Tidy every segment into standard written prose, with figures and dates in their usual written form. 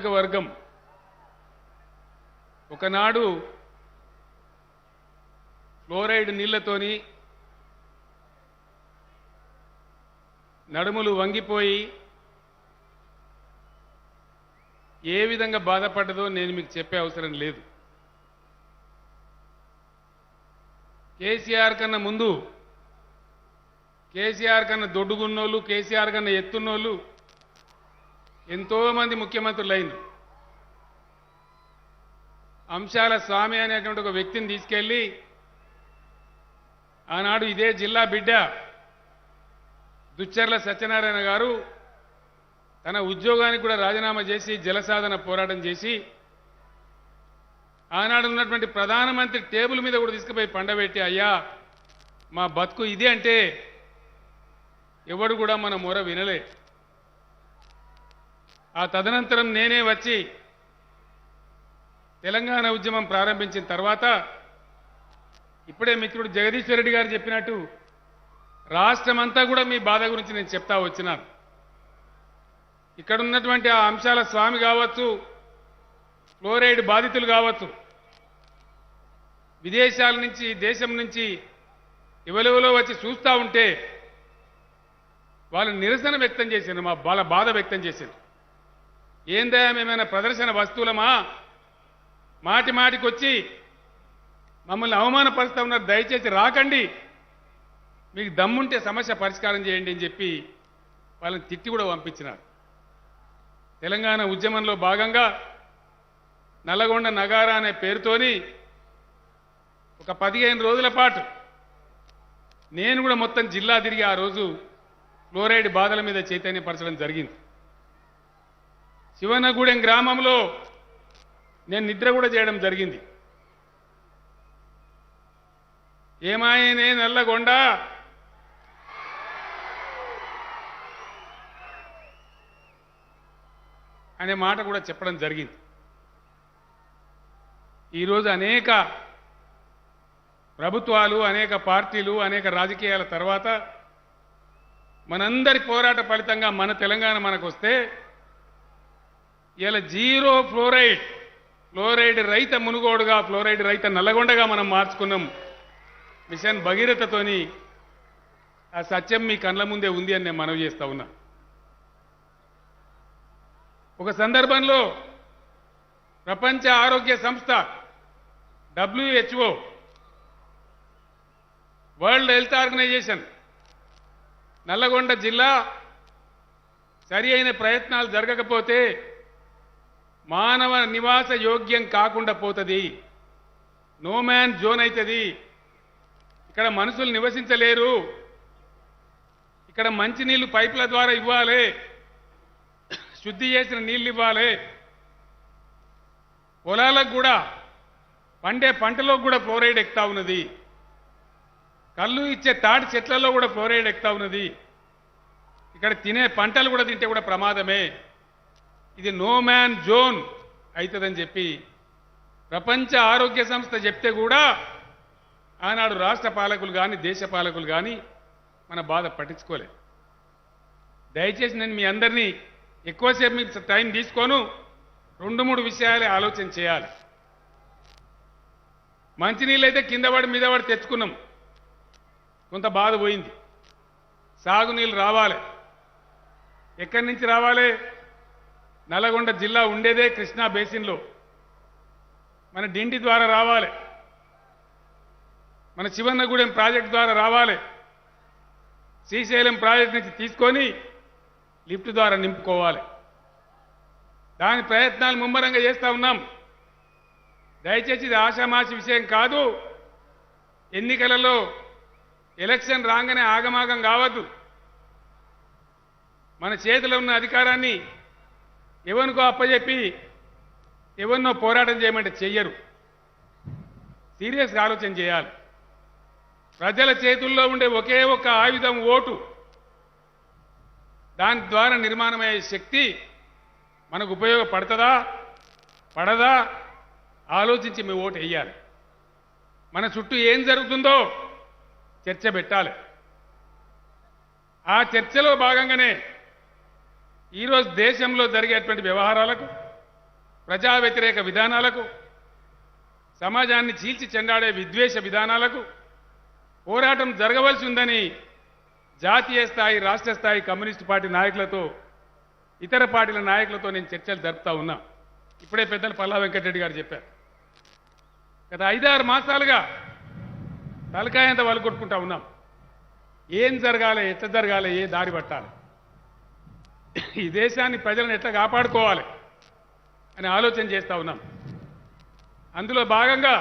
నియోజకవర్గం ఒకనాడు ఫ్లోరైడ్ నీళ్లతోని నడుములు వంగిపోయి ఏ విధంగా బాధపడ్డదో నేను మీకు చెప్పే అవసరం లేదు. కేసీఆర్ కన్నా ముందు, కేసీఆర్ కన్నా దొడ్డుగున్నోళ్ళు, కేసీఆర్ కన్నా ఎత్తున్నోళ్ళు ఎంతోమంది ముఖ్యమంత్రులు అయిన అంశాల స్వామి అనేటువంటి ఒక వ్యక్తిని తీసుకెళ్లి ఆనాడు ఇదే జిల్లా బిడ్డ దుచ్చర్ల సత్యనారాయణ గారు తన ఉద్యోగానికి కూడా రాజీనామా చేసి జలసాధన పోరాటం చేసి ఆనాడు ఉన్నటువంటి ప్రధానమంత్రి టేబుల్ మీద కూడా తీసుకుపోయి పండబెట్టి, అయ్యా మా బతుకు ఇదే అంటే ఎవడు కూడా మన మొర వినలే. ఆ తదనంతరం నేనే వచ్చి తెలంగాణ ఉద్యమం ప్రారంభించిన తర్వాత ఇప్పుడే మిత్రుడు జగదీశ్వర్ రెడ్డి గారు చెప్పినట్టు రాష్ట్రమంతా కూడా మీ బాధ గురించి నేను చెప్తా వచ్చినాను. ఇక్కడ ఉన్నటువంటి ఆ అంశాల స్వామి కావచ్చు, ఫ్లోరైడ్ బాధితులు కావచ్చు, విదేశాల నుంచి దేశం నుంచి ఎవరెవరో వచ్చి చూస్తూ ఉంటే వాళ్ళు నిరసన వ్యక్తం చేశారు, మా బాధ వ్యక్తం చేశారు. ఏందా మేమైనా ప్రదర్శన వస్తువులమా? మాటి మాటికి వచ్చి మమ్మల్ని అవమానపరుస్తూ ఉన్నారు, దయచేసి రాకండి, మీకు దమ్ముంటే సమస్య పరిష్కారం చేయండి అని చెప్పి వాళ్ళని తిట్టి కూడా పంపించినారు. తెలంగాణ ఉద్యమంలో భాగంగా నల్లగొండ నగారా అనే పేరుతోని ఒక 15 రోజుల పాటు నేను కూడా మొత్తం జిల్లా తిరిగి ఆ రోజు ఫ్లోరైడ్ బాధల మీద చైతన్యపరచడం జరిగింది. శివనగూడెం గ్రామంలో నేను నిద్ర కూడా చేయడం జరిగింది. ఏమాయనే నల్లగొండ, అనే మాట కూడా చెప్పడం జరిగింది. ఈరోజు అనేక ప్రభుత్వాలు, అనేక పార్టీలు, అనేక రాజకీయాల తర్వాత మనందరి పోరాట ఫలితంగా మన తెలంగాణ మనకు వస్తే ఇలా జీరో ఫ్లోరైడ్ రహిత మునుగోడుగా, ఫ్లోరైడ్ రహిత నల్లగొండగా మనం మార్చుకున్నాం. మిషన్ భగీరథతోని ఆ సత్యం మీ కళ్ళ ముందే ఉంది అని నేను మనవి చేస్తా ఉన్నా. ఒక సందర్భంలో ప్రపంచ ఆరోగ్య సంస్థ WHO, world health organization Nalgonda జిల్లా సరి అయిన ప్రయత్నాలు జరగకపోతే మానవ నివాస యోగ్యం కాకుండా పోతుంది, నో మ్యాన్ జోన్ అవుతుంది, ఇక్కడ మనుషులు నివసించలేరు, ఇక్కడ మంచినీళ్లు పైపుల ద్వారా ఇవ్వాలి, శుద్ధి చేసిన నీళ్ళు ఇవ్వాలి, పొలాలకు కూడా పండే పంటలో కూడా ఫ్లోరైడ్ ఎక్కుతా ఉన్నది, కళ్ళు ఇచ్చే తాటి చెట్లలో కూడా ఫ్లోరైడ్ ఎక్కుతా ఉన్నది, ఇక్కడ తినే పంటలు కూడా తింటే కూడా ప్రమాదమే, ఇది నో మ్యాన్ జోన్ అవుతుందని చెప్పి ప్రపంచ ఆరోగ్య సంస్థ చెప్తే కూడా ఆనాడు రాష్ట్ర పాలకులు కానీ దేశ పాలకులు కానీ మన బాధ పట్టించుకోలేదు. దయచేసి నేను మీ అందరినీ ఎక్కువసేపు మీకు టైం తీసుకోను, 2-3 విషయాలే ఆలోచన చేయాలి. మంచినీళ్ళు అయితే కింద పడి మీద పడి తెచ్చుకున్నాం, కొంత బాధ పోయింది. సాగునీళ్ళు రావాలి, ఎక్కడి నుంచి రావాలి? నల్లగొండ జిల్లా ఉండేదే కృష్ణా బేసిన్లో, మన డిండి ద్వారా రావాలి, మన శివన్నగూడెం ప్రాజెక్టు ద్వారా రావాలి, శ్రీశైలం ప్రాజెక్టు నుంచి తీసుకొని లిఫ్ట్ ద్వారా నింపుకోవాలి. దాని ప్రయత్నాలు ముమ్మరంగా చేస్తూ ఉన్నాం. దయచేసి ఇది ఆషామాషి విషయం కాదు. ఎన్నికలలో ఎలక్షన్ రాగానే ఆగమాగం కావద్దు. మన చేతిలో ఉన్న అధికారాన్ని ఎవరికో అప్పచెప్పి ఎవరినో పోరాటం చేయమంటే చెయ్యరు. సీరియస్గా ఆలోచన చేయాలి. ప్రజల చేతుల్లో ఉండే ఒకే ఒక్క ఆయుధం ఓటు. దాని ద్వారా నిర్మాణమయ్యే శక్తి మనకు ఉపయోగపడుతుందా పడదా ఆలోచించి మీ ఓటు వేయాలి. మన చుట్టూ ఏం జరుగుతుందో చర్చ పెట్టాలి. ఆ చర్చలో భాగంగానే ఈరోజు దేశంలో జరిగేటువంటి వ్యవహారాలకు ప్రజా వ్యతిరేక విధానాలకు, సమాజాన్ని చీల్చి చెండాడే విద్వేష విధానాలకు పోరాటం జరగవలసి ఉందని జాతీయ స్థాయి, రాష్ట్ర స్థాయి కమ్యూనిస్టు పార్టీ నాయకులతో, ఇతర పార్టీల నాయకులతో నేను చర్చలు జరుపుతా ఉన్నా. ఇప్పుడే పెద్దలు పల్లా వెంకటరెడ్డి గారు చెప్పారు. గత 5-6 మాసాలుగా తలకాయంత వలుగొట్టుకుంటా ఉన్నాం. ఏం జరగాలి, ఎట్లా జరగాలి, ఏ దారి పట్టాలి, ఈ దేశాన్ని ప్రజలను ఎట్లా కాపాడుకోవాలి అని ఆలోచన చేస్తూ ఉన్నాం. అందులో భాగంగా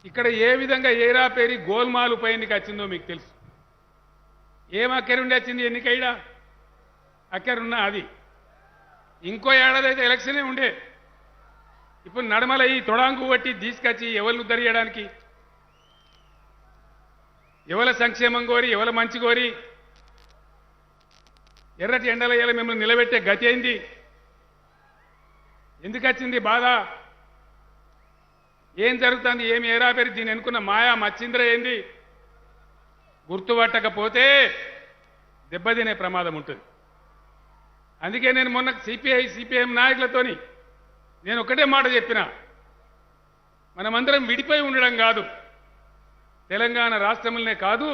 ఇక్కడ ఏ విధంగా ఏరాపేరి గోల్మాల్ ఉప ఎన్నిక వచ్చిందో మీకు తెలుసు. ఏం అక్కరుండి వచ్చింది ఎన్నికైడా? అక్కరున్నా అది ఇంకో ఏడాది అయితే ఎలక్షనే ఉండే. ఇప్పుడు నడమల ఈ తొడాంగు బట్టి తీసుకొచ్చి ఎవరిని ఉద్ధరించడానికి, ఎవల సంక్షేమం కోరి, ఎవల మంచి కోరి ఎర్రటి ఎండల మిమ్మల్ని నిలబెట్టే గతి అయింది? ఎందుకు వచ్చింది బాధ? ఏం జరుగుతుంది? ఏమి ఏరాపేరి దీన్ని ఎన్నుకున్న మాయా మచ్చింద్ర ఏంది? గుర్తుపట్టకపోతే దెబ్బతినే ప్రమాదం ఉంటుంది. అందుకే నేను మొన్న సిపిఎం నాయకులతోని నేను ఒకటే మాట చెప్పిన, మనమందరం విడిపోయి ఉండడం కాదు, తెలంగాణ రాష్ట్రంలోనే కాదు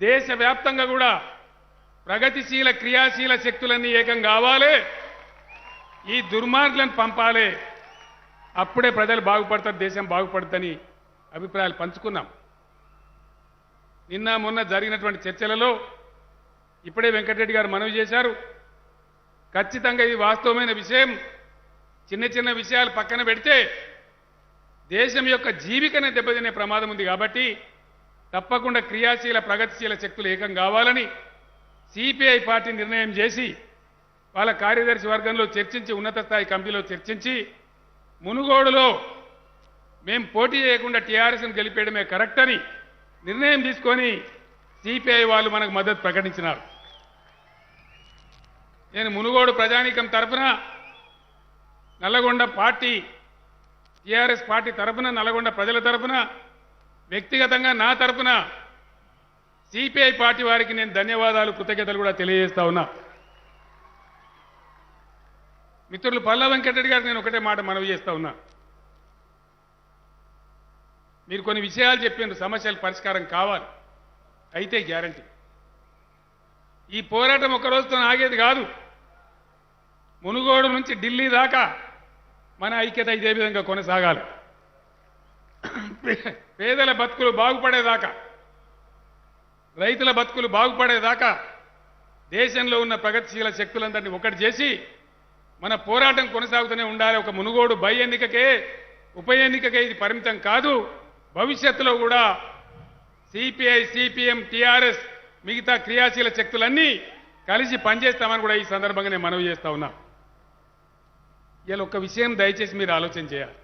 దేశవ్యాప్తంగా కూడా ప్రగతిశీల క్రియాశీల శక్తులన్నీ ఏకం కావాలి, ఈ దుర్మార్గులను పంపాలి. అప్పుడే ప్రజలు బాగుపడతారు, దేశం బాగుపడుతుందని అభిప్రాయాలు పంచుకున్నాం. నిన్న మొన్న జరిగినటువంటి చర్చలలో ఇప్పుడే వెంకటరెడ్డి గారు మనవి చేశారు. ఖచ్చితంగా ఇది వాస్తవమైన విషయం. చిన్న చిన్న విషయాలు పక్కన పెడితే దేశం యొక్క జీవికనే దెబ్బతినే ప్రమాదం ఉంది. కాబట్టి తప్పకుండా క్రియాశీల ప్రగతిశీల శక్తులు ఏకం కావాలని సిపిఐ పార్టీ నిర్ణయం చేసి వాళ్ళ కార్యదర్శి వర్గంలో చర్చించి, ఉన్నత స్థాయి కమిటీలో చర్చించి, మునుగోడులో మేం పోటీ చేయకుండా టీఆర్ఎస్ను గెలిపేయడమే కరెక్ట్ అని నిర్ణయం తీసుకొని సిపిఐ వాళ్ళు మనకు మద్దతు ప్రకటించినారు. నేను మునుగోడు ప్రజానీకం తరఫున, నల్లగొండ పార్టీ, టీఆర్ఎస్ పార్టీ తరఫున, నల్లగొండ ప్రజల తరఫున, వ్యక్తిగతంగా నా తరఫున సిపిఐ పార్టీ వారికి నేను ధన్యవాదాలు, కృతజ్ఞతలు కూడా తెలియజేస్తా ఉన్నా. మిత్రులు పల్లా వెంకటరెడ్డి గారు నేను ఒకటే మాట మనవి చేస్తా ఉన్నా. మీరు కొన్ని విషయాలు చెప్పినారు, సమస్యల పరిష్కారం కావాలి, అయితే గ్యారంటీ. ఈ పోరాటం ఒక రోజుతో ఆగేది కాదు. మునుగోడు నుంచి ఢిల్లీ దాకా మన ఐక్యత ఇదే విధంగా కొనసాగాలి. పేదల బతుకులు బాగుపడేదాకా, రైతుల బతుకులు బాగుపడేదాకా దేశంలో ఉన్న ప్రగతిశీల శక్తులందరినీ ఒకటి చేసి మన పోరాటం కొనసాగుతూనే ఉండాలి. ఒక మునుగోడు బై ఎన్నికకే, ఉప ఎన్నికకే ఇది పరిమితం కాదు. భవిష్యత్తులో కూడా సిపిఐ, సిపిఎం, టీఆర్ఎస్, మిగతా క్రియాశీల శక్తులన్నీ కలిసి పనిచేస్తామని కూడా ఈ సందర్భంగా నేను మనవి చేస్తా ఉన్నా. ఇలా ఒక విషయం దయచేసి మీరు ఆలోచన చేయాలి.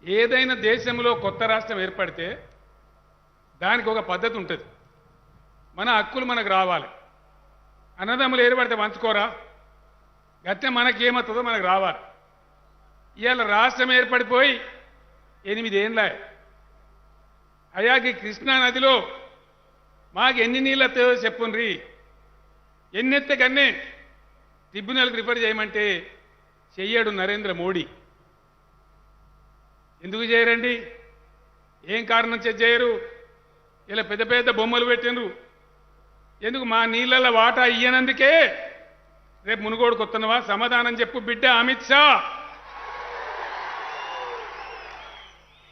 ఏదైనా దేశంలో కొత్త రాష్ట్రం ఏర్పడితే దానికి ఒక పద్ధతి ఉంటుంది. మన హక్కులు మనకు రావాలి. అన్నదమ్ములు ఏర్పడితే పంచుకోరా, గట్టే మనకేమవుతుందో మనకు రావాలి. ఇవాళ రాష్ట్రం ఏర్పడిపోయి 8 ఏళ్ళ అయాకి కృష్ణా నదిలో మాకు ఎన్ని నీళ్ళతో చెప్పుండ్రి, ఎన్నెత్తే కన్నే ట్రిబ్యునల్కి రిఫర్ చేయమంటే చెయ్యడు నరేంద్ర మోడీ. ఎందుకు చేయరండి? ఏం కారణం చేసి చేయరు? ఇలా పెద్ద పెద్ద బొమ్మలు పెట్టినరు. ఎందుకు? మా నీళ్ళ వాటా ఇయ్యనందుకే. రేపు మునుగోడుకు వస్తున్నవా? సమాధానం చెప్పు బిడ్డ అమిత్ షా.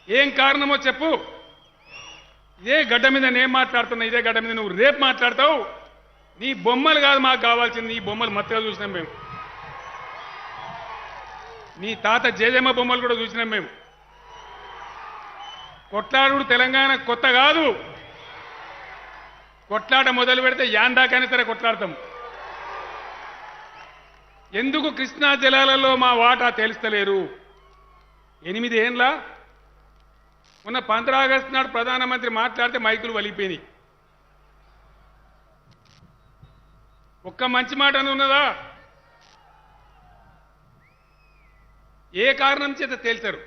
ఏం కారణమో చెప్పు. ఇదే గడ్డ మీద నేను మాట్లాడుతున్నా, ఇదే గడ్డ మీద నువ్వు రేపు మాట్లాడతావు. నీ బొమ్మలు కాదు మాకు కావాల్సింది, నీ బొమ్మలు మత్తగా చూసినాం మేము. నీ తాత జేజమ్మ బొమ్మలు కూడా చూసినాం మేము. కొట్లాడు తెలంగాణ కొత్త కాదు. కొట్లాట మొదలు పెడితే యాందాకైనా సరే కొట్లాడతాం. ఎందుకు కృష్ణా జలాలలో మా వాటా తెలుస్తలేరు? 8 ఏండ్ల మొన్న 15 ఆగస్టు నాడు ప్రధానమంత్రి మాట్లాడితే మైకులు వలిగిపోయినాయి. ఒక్క మంచి మాట అని ఉన్నదా? ఏ కారణం చేత తేల్చారు?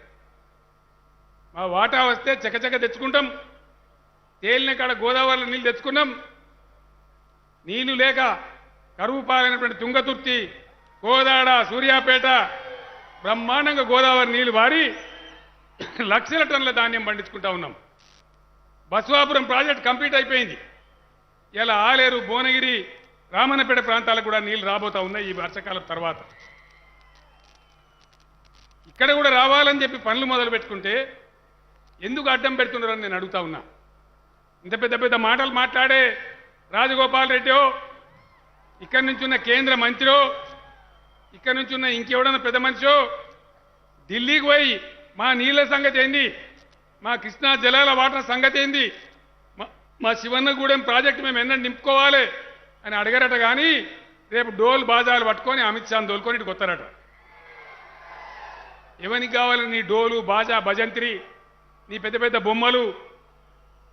మా వాటా వస్తే చకచక తెచ్చుకుంటాం. తేలిన కాడ గోదావరిలో నీళ్ళు తెచ్చుకున్నాం. నీళ్లు లేక కరువు పాలైనటువంటి తుంగతుర్తి, కోదాడ సూర్యాపేట బ్రహ్మాండంగా గోదావరి నీళ్లు వారి లక్షల టన్నుల ధాన్యం పండించుకుంటా ఉన్నాం. బసవాపురం ప్రాజెక్ట్ కంప్లీట్ అయిపోయింది. ఇలా ఆలేరు భువనగిరి రామన్నపేట ప్రాంతాలకు కూడా నీళ్లు రాబోతా ఉన్నాయి ఈ వర్షాకాలం తర్వాత. ఇక్కడ కూడా రావాలని చెప్పి పనులు మొదలు పెట్టుకుంటే ఎందుకు అడ్డం పెడుతున్నారని నేను అడుగుతా ఉన్నా. ఇంత పెద్ద పెద్ద మాటలు మాట్లాడే రాజగోపాల్ రెడ్డో, ఇక్కడి నుంచి ఉన్న కేంద్ర మంత్రో, ఇక్కడి నుంచి ఉన్న ఇంకెవడన్నా పెద్ద మనిషో ఢిల్లీకి పోయి మా నీళ్ల సంగతి ఏంది, మా కృష్ణా జలాల వాటర్ సంగతి ఏంది, మా శివన్నగూడెం ప్రాజెక్టు మేము ఎన్నో నింపుకోవాలి అని అడగరట. కానీ రేపు డోల్ బాజాలు పట్టుకొని అమిత్ షాను దోలుకొని ఇటు కొత్తారట. ఎవరికి కావాలి నీ డోలు బాజా భజంత్రి, నీ పెద్ద పెద్ద బొమ్మలు?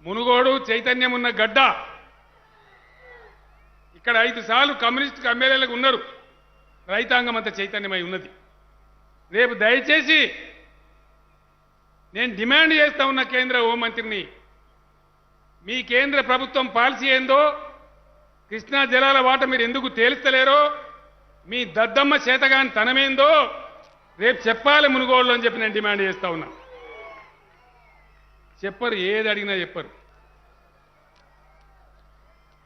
మునుగోడు చైతన్యం ఉన్న గడ్డ. ఇక్కడ 5 సార్లు కమ్యూనిస్ట్ ఎమ్మెల్యేలకు ఉన్నారు. రైతాంగం అంతా చైతన్యమై ఉన్నది. రేపు దయచేసి నేను డిమాండ్ చేస్తా ఉన్న కేంద్ర హోంమంత్రిని, మీ కేంద్ర ప్రభుత్వం పాలసీ ఏందో, కృష్ణా జలాల వాట మీరు ఎందుకు తేల్స్తలేరో, మీ దద్దమ్మ చేతగాని తనమేందో రేపు చెప్పాలి మునుగోడులో అని చెప్పి నేను డిమాండ్ చేస్తా ఉన్నా. చెప్పరు, ఏది అడిగినా చెప్పరు.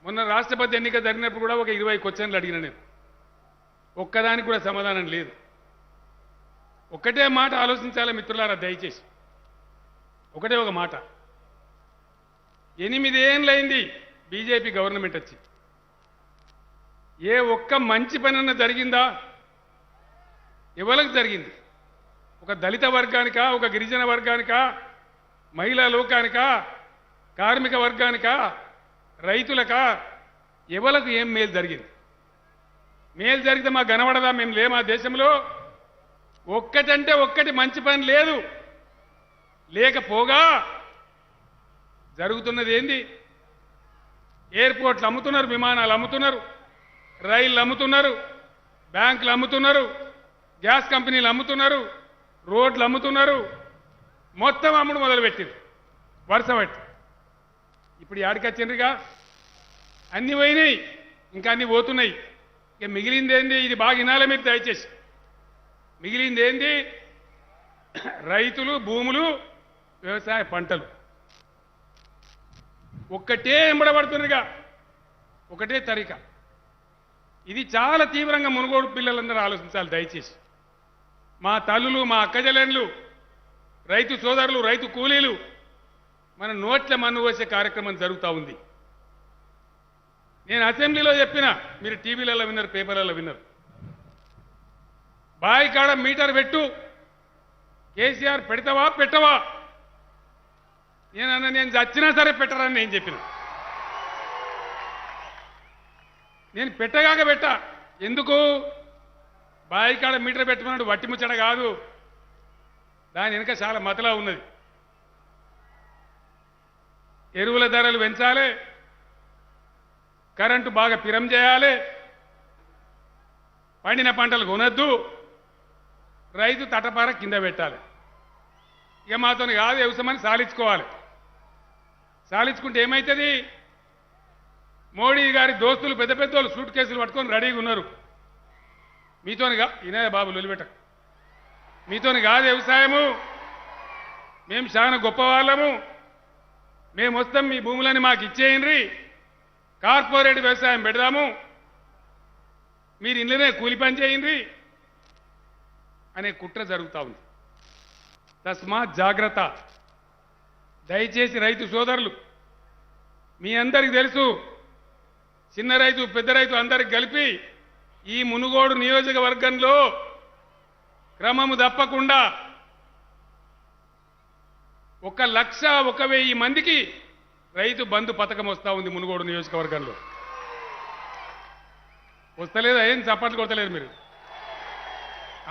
మొన్న రాష్ట్రపతి ఎన్నిక జరిగినప్పుడు కూడా ఒక 20 క్వశ్చన్లు అడిగిన నేను, ఒక్కదానికి కూడా సమాధానం లేదు. ఒకటే మాట ఆలోచించాలి మిత్రులారా దయచేసి, ఒకటే ఒక మాట. 8 ఏళ్ళైంది బీజేపీ గవర్నమెంట్ వచ్చి, ఏ ఒక్క మంచి పనన్నా జరిగిందా? ఎవరికి జరిగింది? ఒక దళిత వర్గానికా, ఒక గిరిజన వర్గానికా, మహిళా లోకానికా, కార్మిక వర్గానికా, రైతులకా? ఎవరికి ఏం మేలు జరిగింది? మేలు జరిగితే మాకు కనబడదా? మేము లేమా దేశంలో? ఒక్కటంటే ఒక్కటి మంచి పని లేదు. లేకపోగా జరుగుతున్నది ఏంది? ఎయిర్పోర్ట్లు అమ్ముతున్నారు, విమానాలు అమ్ముతున్నారు, రైళ్లు అమ్ముతున్నారు, బ్యాంకులు అమ్ముతున్నారు, గ్యాస్ కంపెనీలు అమ్ముతున్నారు, రోడ్లు అమ్ముతున్నారు, మొత్తం అమ్ముడు మొదలుపెట్టింది వరుస బట్టి. ఇప్పుడు యాడికి వచ్చిండ్రుగా? అన్ని పోయినాయి, ఇంకా అన్ని పోతున్నాయి. ఇక మిగిలింది ఏంది? ఇది బాగా వినాలి మీరు దయచేసి. మిగిలింది ఏంది? రైతులు, భూములు, వ్యవసాయ పంటలు. ఒక్కటే ఎంబడబడుతుందిగా, ఒకటే తరిక. ఇది చాలా తీవ్రంగా మునుగోడు పిల్లలందరూ ఆలోచించాలి దయచేసి. మా తల్లులు, మా అక్కజల్లెండ్లు, రైతు సోదరులు, రైతు కూలీలు మన నోట్ల మన్ను వేసే కార్యక్రమం జరుగుతూ ఉంది. నేను అసెంబ్లీలో చెప్పిన, మీరు టీవీలలో విన్నారు, పేపర్లలో విన్నారు. బాయి కాడ మీటర్ పెట్టు, కేసీఆర్ పెడతావా పెట్టవా? నేను చచ్చినా సరే పెట్టరని నేను చెప్పిన. నేను పెట్టగాక పెట్టా. ఎందుకు? బాయి కాడ మీటర్ పెట్టమన్నాడు, వట్టి ముచ్చట కాదు. దాని వెనుక చాలా మతలా ఉన్నది. ఎరువుల ధరలు పెంచాలి, కరెంటు బాగా పిరం చేయాలి, పండిన పంటలు కొనద్దు, రైతు తటపార కింద పెట్టాలి. ఇక మాతో కాదు, వ్యవసాయాన్ని సాలించుకోవాలి. సాలించుకుంటే ఏమవుతుంది? మోడీ గారి దోస్తులు పెద్ద పెద్ద వాళ్ళు సూట్ కేసులు పట్టుకొని రెడీగా ఉన్నారు. మీతోనిగా ఇనే బాబు లొలిపెట్ట, మీతోని కాదు వ్యవసాయము, మేము చాలా గొప్ప వాళ్ళము, మేము వస్తాం, మీ భూములని మాకు ఇచ్చేయండి, కార్పొరేట్ వ్యవసాయం పెడదాము, మీరు ఇళ్ళనే కూలి పని చేయండి అనే కుట్ర జరుగుతూ ఉంది. తస్మాత్ జాగ్రత్త. దయచేసి రైతు సోదరులు, మీ అందరికీ తెలుసు, చిన్న రైతు పెద్ద రైతు అందరికి కలిపి ఈ మునుగోడు నియోజకవర్గంలో క్రమము తప్పకుండా 1,01,000 మందికి రైతు బంధు పథకం వస్తూ ఉంది మునుగోడు నియోజకవర్గంలో. వస్తలేదా? ఏం చప్పట్లు కొట్టలేదు మీరు?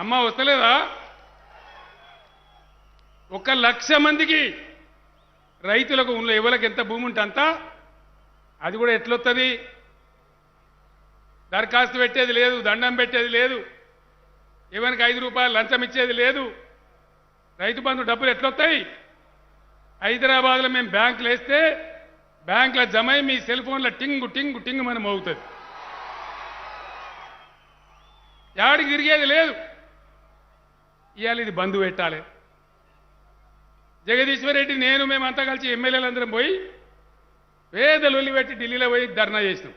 అమ్మ వస్తలేదా? 1,00,000 మందికి రైతులకు ఎవరికి ఎంత భూమి ఉంటే అంతా. అది కూడా ఎట్లొస్తుంది? దరఖాస్తు పెట్టేది లేదు, దండం పెట్టేది లేదు, ఎవరికి 5 రూపాయలు లంచం ఇచ్చేది లేదు. రైతు బంధు డబ్బులు ఎట్లొస్తాయి? హైదరాబాద్లో మేము బ్యాంకులు వేస్తే బ్యాంకులో జమ అయి మీ సెల్ ఫోన్లో టింగు టింగు టింగు మనం అవుతుంది. యాడికి తిరిగేది లేదు. ఇవాళ ఇది బంధు పెట్టాలి. జగదీశ్వర్ రెడ్డి నేను మేమంతా కలిసి ఎమ్మెల్యేలందరం పోయి పేదలు పెట్టి ఢిల్లీలో పోయి ధర్నా చేసినాం.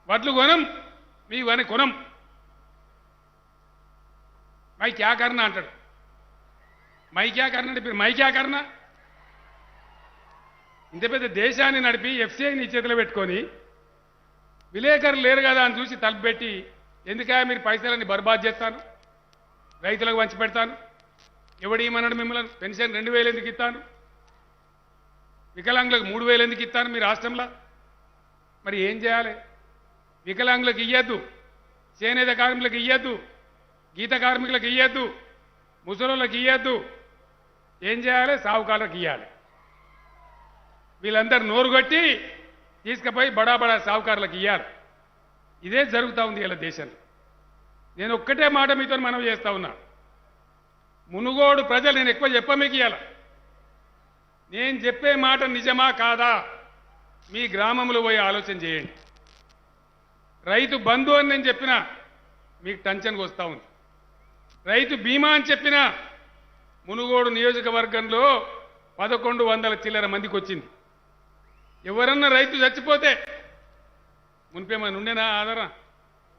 వడ్లు కొనం, మీ వని కొనం, మై క్యా కర్నా అంటాడు. మై క్యా కర్నా అంటే మై క్యా కర్నా? ఇంత పెద్ద దేశాన్ని నడిపి ఎఫ్సీఐని చేతిలో పెట్టుకొని విలేకరులు లేరు కదా అని చూసి తలుపు పెట్టి ఎందుకా మీరు పైసలన్నీ బర్బాద్ చేస్తాను, రైతులకు వంచి పెడతాను, ఎవడేమన్నాడు మిమ్మల్ని, పెన్షన్ 2000 ఎందుకు ఇస్తాను, వికలాంగులకు 3000 ఎందుకు ఇస్తాను మీ రాష్ట్రంలో? మరి ఏం చేయాలి? వికలాంగులకు ఇయ్యద్దు, చేనేత కార్మికులకు ఇయ్యద్దు, గీత కార్మికులకు ఇయ్యద్దు, ముసలోళ్ళకి ఇయ్యద్దు. ఏం చేయాలి? సావుకారులకు ఇయ్యాలి. వీళ్ళందరూ నోరు కొట్టి తీసుకుపోయి బడా బడా సావుకారులకు ఇయ్యాలి. ఇదే జరుగుతూ ఉంది ఇలా దేశంలో. నేను ఒక్కటే మాట మీతో మనవి చేస్తా ఉన్నా. మునుగోడు ప్రజలు, నేను ఎక్కువ మీకు ఇవ్వాలి, నేను చెప్పే మాట నిజమా కాదా మీ గ్రామంలో పోయి ఆలోచన చేయండి. రైతు బంధు అని నేను చెప్పినా మీకు టెన్షన్కి వస్తూ ఉంది. రైతు బీమా అని చెప్పినా మునుగోడు నియోజకవర్గంలో 1100 చిల్లర మందికి వచ్చింది. ఎవరన్నా రైతు చచ్చిపోతే మునిపేమని ఉండేనా ఆధారం,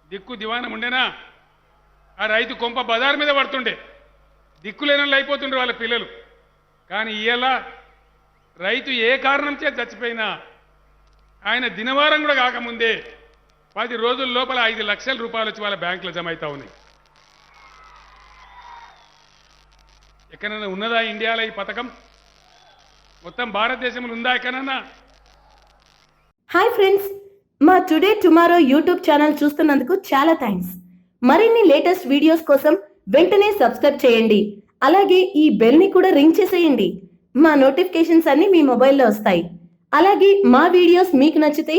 దిక్కు దివానం ఉండేనా? ఆ రైతు కొంప బజార్ మీద పడుతుండే, దిక్కులేనట్లు అయిపోతుండే వాళ్ళ పిల్లలు. కానీ ఇవాళ రైతు ఏ కారణం చేత చచ్చిపోయినా ఆయన దినవారం కూడా కాకముందే 10 రోజుల లోపల 5 లక్షల రూపాయలు వచ్చి వాళ్ళ బ్యాంకులో జమ అవుతా ఉన్నాయి. ఎక్కడైనా ఉన్నదా ఇండియాలో ఈ పథకం? మొత్తం భారతదేశంలో ఉందా ఎక్కడన్నా? హాయ్ ఫ్రెండ్స్, మా టుడే టుమారో యూట్యూబ్ ఛానల్ చూస్తున్నందుకు చాలా థ్యాంక్స్. మరిన్ని లేటెస్ట్ వీడియోస్ కోసం వెంటనే సబ్స్క్రైబ్ చేయండి. అలాగే ఈ బెల్ ని కూడా రింగ్ చేసేయండి. మా నోటిఫికేషన్స్ అన్ని మీ మొబైల్లో వస్తాయి. అలాగే మా వీడియోస్ మీకు నచ్చితే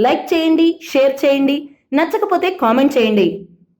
లైక్ చేయండి, షేర్ చేయండి, నచ్చకపోతే కామెంట్ చేయండి.